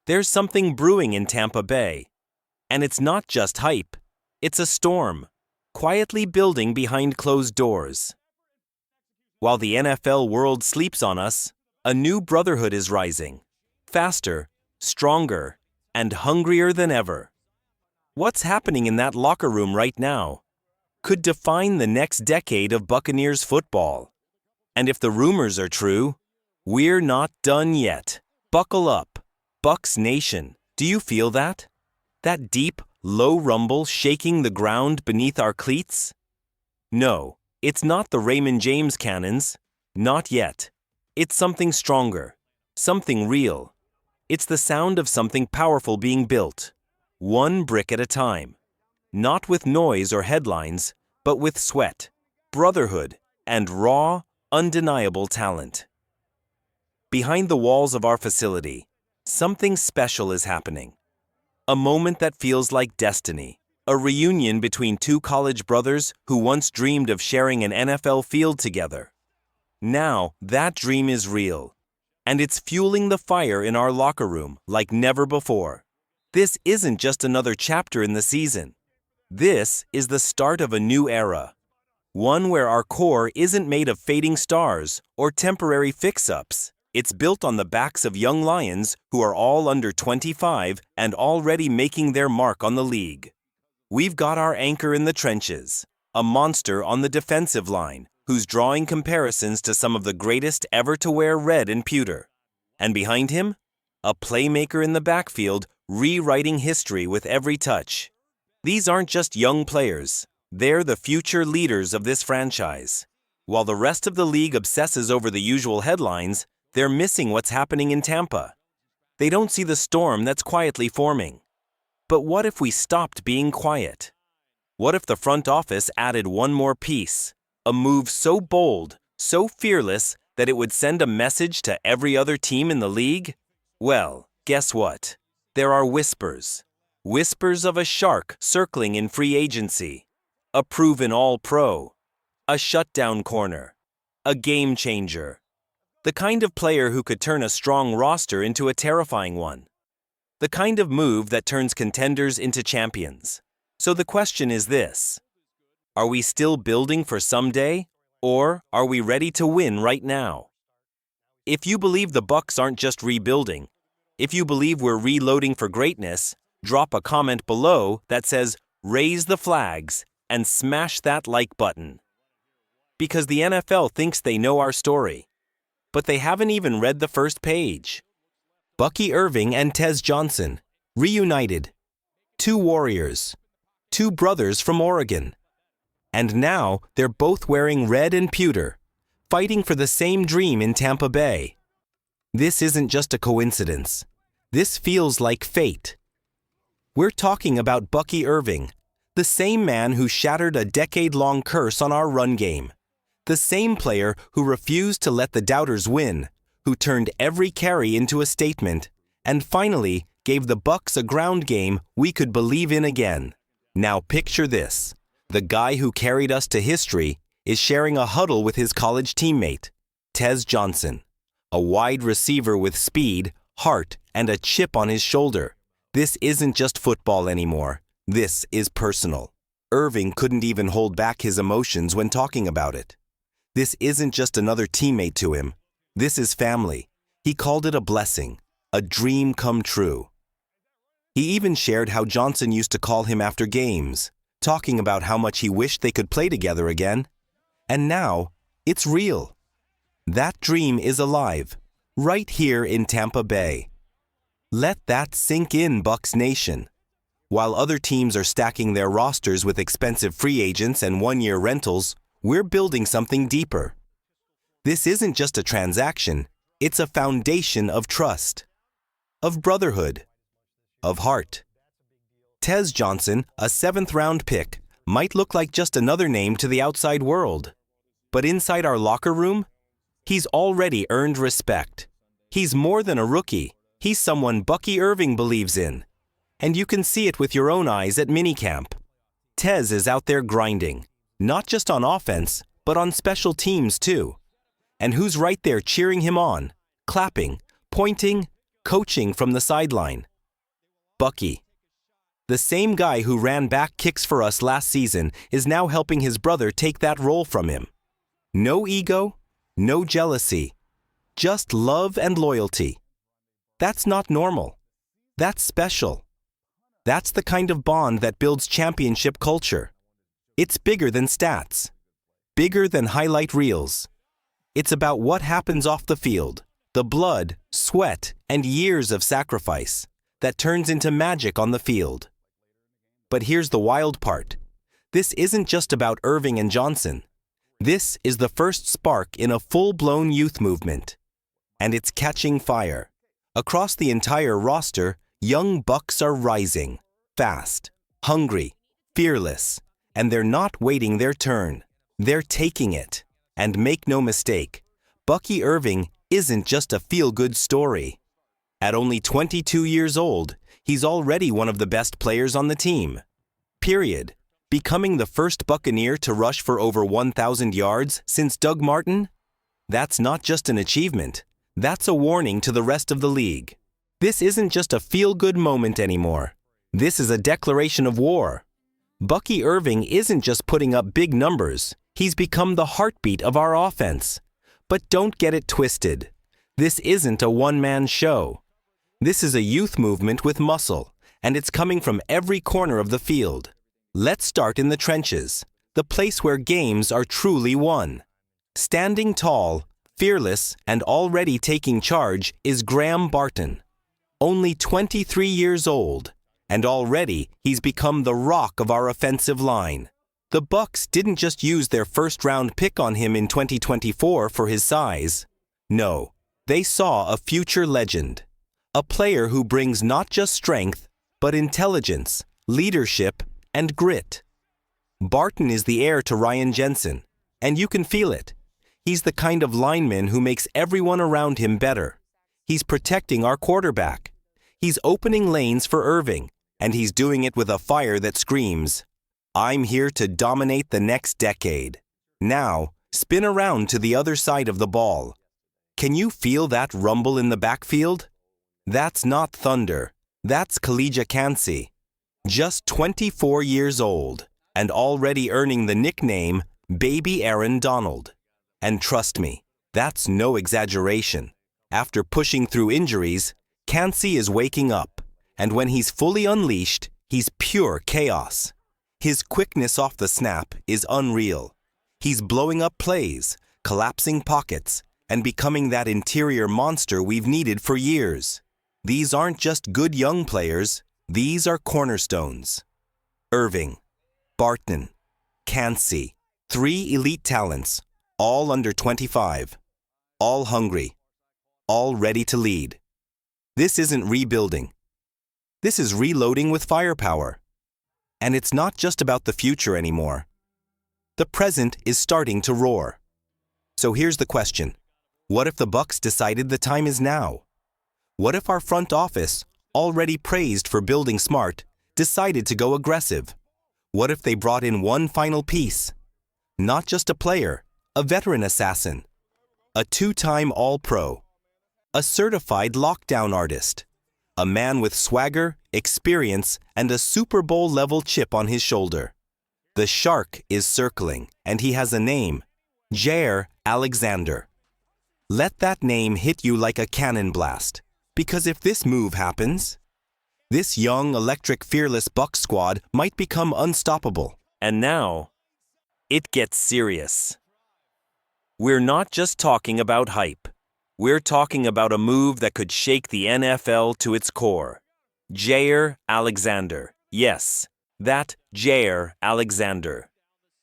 There's something brewing in Tampa Bay. And it's not just hype. It's a storm, quietly building behind closed doors. While the NFL world sleeps on us, a new brotherhood is rising. Faster, stronger, and hungrier than ever. What's happening in that locker room right now could define the next decade of Buccaneers football. And if the rumors are true, we're not done yet. Buckle up, Bucs Nation. Do you feel that? That deep, low rumble shaking the ground beneath our cleats? No, it's not the Raymond James cannons. Not yet. It's something stronger, something real. It's the sound of something powerful being built, one brick at a time. Not with noise or headlines, but with sweat, brotherhood, and raw, undeniable talent. Behind the walls of our facility, something special is happening. A moment that feels like destiny. A reunion between two college brothers who once dreamed of sharing an NFL field together. Now, that dream is real. And it's fueling the fire in our locker room like never before. This isn't just another chapter in the season. This is the start of a new era. One where our core isn't made of fading stars or temporary fix-ups. It's built on the backs of young lions who are all under 25 and already making their mark on the league. We've got our anchor in the trenches, a monster on the defensive line who's drawing comparisons to some of the greatest ever to wear red and pewter. And behind him, a playmaker in the backfield rewriting history with every touch. These aren't just young players. They're the future leaders of this franchise. While the rest of the league obsesses over the usual headlines, they're missing what's happening in Tampa. They don't see the storm that's quietly forming. But what if we stopped being quiet? What if the front office added one more piece? A move so bold, so fearless, that it would send a message to every other team in the league? Well, guess what? There are whispers. Whispers of a shark circling in free agency. A proven all-pro. A shutdown corner. A game changer. The kind of player who could turn a strong roster into a terrifying one. The kind of move that turns contenders into champions. So the question is this: are we still building for someday, or are we ready to win right now? If you believe the Bucs aren't just rebuilding, if you believe we're reloading for greatness, drop a comment below that says, "Raise the flags," and smash that like button. Because the NFL thinks they know our story, but they haven't even read the first page. Bucky Irving and Tez Johnson, reunited. Two warriors. Two brothers from Oregon. And now they're both wearing red and pewter, fighting for the same dream in Tampa Bay. This isn't just a coincidence. This feels like fate. We're talking about Bucky Irving, the same man who shattered a decade-long curse on our run game. The same player who refused to let the doubters win, who turned every carry into a statement, and finally gave the Bucs a ground game we could believe in again. Now picture this. The guy who carried us to history is sharing a huddle with his college teammate, Tez Johnson, a wide receiver with speed, heart, and a chip on his shoulder. This isn't just football anymore. This is personal. Irving couldn't even hold back his emotions when talking about it. This isn't just another teammate to him. This is family. He called it a blessing, a dream come true. He even shared how Johnson used to call him after games, talking about how much he wished they could play together again. And now, it's real. That dream is alive, right here in Tampa Bay. Let that sink in, Bucs Nation. While other teams are stacking their rosters with expensive free agents and one-year rentals, we're building something deeper. This isn't just a transaction, it's a foundation of trust, of brotherhood, of heart. Tez Johnson, a 7th-round pick, might look like just another name to the outside world. But inside our locker room, he's already earned respect. He's more than a rookie. He's someone Bucky Irving believes in. And you can see it with your own eyes at minicamp. Tez is out there grinding, not just on offense, but on special teams too. And who's right there cheering him on, clapping, pointing, coaching from the sideline. Bucky, the same guy who ran back kicks for us last season, is now helping his brother take that role from him. No ego, no jealousy, just love and loyalty. That's not normal. That's special. That's the kind of bond that builds championship culture. It's bigger than stats, bigger than highlight reels. It's about what happens off the field, the blood, sweat, and years of sacrifice that turns into magic on the field. But here's the wild part. This isn't just about Irving and Johnson. This is the first spark in a full-blown youth movement. And it's catching fire. Across the entire roster, young Bucs are rising, fast, hungry, fearless, and they're not waiting their turn. They're taking it. And make no mistake, Bucky Irving isn't just a feel-good story. At only 22 years old, he's already one of the best players on the team. Period. Becoming the first Buccaneer to rush for over 1,000 yards since Doug Martin? That's not just an achievement. That's a warning to the rest of the league. This isn't just a feel-good moment anymore. This is a declaration of war. Bucky Irving isn't just putting up big numbers. He's become the heartbeat of our offense. But don't get it twisted. This isn't a one-man show. This is a youth movement with muscle, and it's coming from every corner of the field. Let's start in the trenches, the place where games are truly won. Standing tall, fearless, and already taking charge is Graham Barton. Only 23 years old, and already he's become the rock of our offensive line. The Bucs didn't just use their first-round pick on him in 2024 for his size. No, they saw a future legend. A player who brings not just strength, but intelligence, leadership, and grit. Barton is the heir to Ryan Jensen, and you can feel it. He's the kind of lineman who makes everyone around him better. He's protecting our quarterback. He's opening lanes for Irving, and he's doing it with a fire that screams, "I'm here to dominate the next decade." Now, spin around to the other side of the ball. Can you feel that rumble in the backfield? That's not thunder. That's Kalijah Kancey. Just 24 years old, and already earning the nickname Baby Aaron Donald. And trust me, that's no exaggeration. After pushing through injuries, Kancey is waking up, and when he's fully unleashed, he's pure chaos. His quickness off the snap is unreal. He's blowing up plays, collapsing pockets, and becoming that interior monster we've needed for years. These aren't just good young players, these are cornerstones. Irving, Barton, Kancey, 3 elite talents, all under 25, all hungry, all ready to lead. This isn't rebuilding. This is reloading with firepower. And it's not just about the future anymore. The present is starting to roar. So here's the question. What if the Bucs decided the time is now? What if our front office, already praised for building smart, decided to go aggressive? What if they brought in one final piece? Not just a player, a veteran assassin, a 2-time All-Pro, a certified lockdown artist, a man with swagger, experience, and a Super Bowl-level chip on his shoulder. The shark is circling, and he has a name, Jaire Alexander. Let that name hit you like a cannon blast, because if this move happens, this young, electric, fearless Bucs squad might become unstoppable. And now, it gets serious. We're not just talking about hype. We're talking about a move that could shake the NFL to its core. Jaire Alexander. Yes, that Jaire Alexander.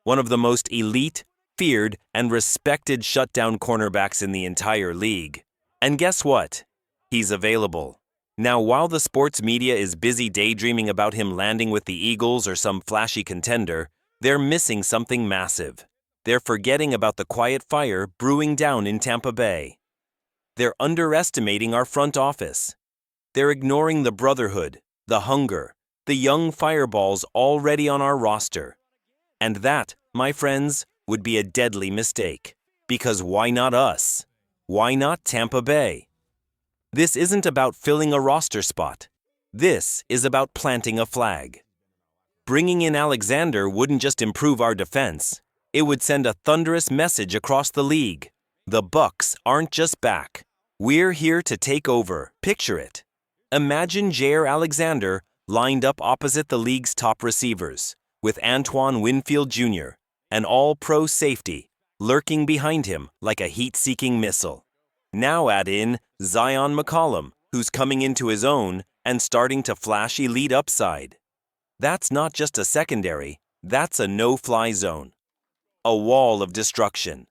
One of the most elite, feared, and respected shutdown cornerbacks in the entire league. And guess what? He's available. Now, while the sports media is busy daydreaming about him landing with the Eagles or some flashy contender, they're missing something massive. They're forgetting about the quiet fire brewing down in Tampa Bay. They're underestimating our front office. They're ignoring the brotherhood, the hunger, the young fireballs already on our roster. And that, my friends, would be a deadly mistake. Because why not us? Why not Tampa Bay? This isn't about filling a roster spot. This is about planting a flag. Bringing in Alexander wouldn't just improve our defense. It would send a thunderous message across the league. The Bucs aren't just back. We're here to take over. Picture it. Imagine Jaire Alexander lined up opposite the league's top receivers, with Antoine Winfield Jr., an all-pro safety, lurking behind him like a heat-seeking missile. Now add in Zion McCollum, who's coming into his own and starting to flash elite upside. That's not just a secondary, that's a no-fly zone. A wall of destruction.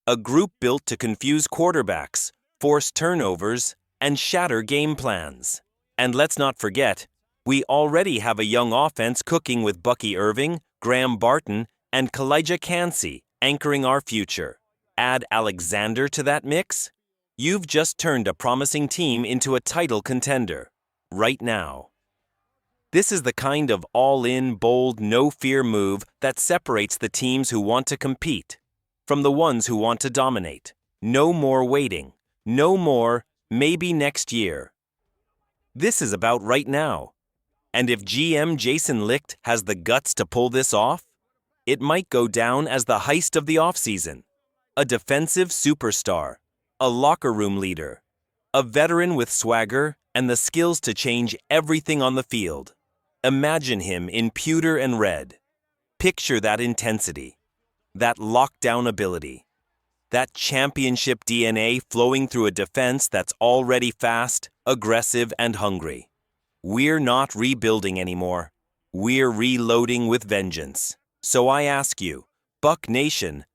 A group built to confuse quarterbacks, force turnovers, and shatter game plans. And let's not forget, we already have a young offense cooking with Bucky Irving, Graham Barton, and Kalijah Kancey anchoring our future. Add Alexander to that mix? You've just turned a promising team into a title contender. Right now. This is the kind of all-in, bold, no-fear move that separates the teams who want to compete from the ones who want to dominate. No more waiting. No more, maybe next year. This is about right now. And if GM Jason Licht has the guts to pull this off, it might go down as the heist of the offseason. A defensive superstar, a locker room leader, a veteran with swagger and the skills to change everything on the field. Imagine him in pewter and red. Picture that intensity, that lockdown ability, that championship DNA flowing through a defense that's already fast, aggressive, and hungry. We're not rebuilding anymore. We're reloading with vengeance. So I ask you, Buck Nation,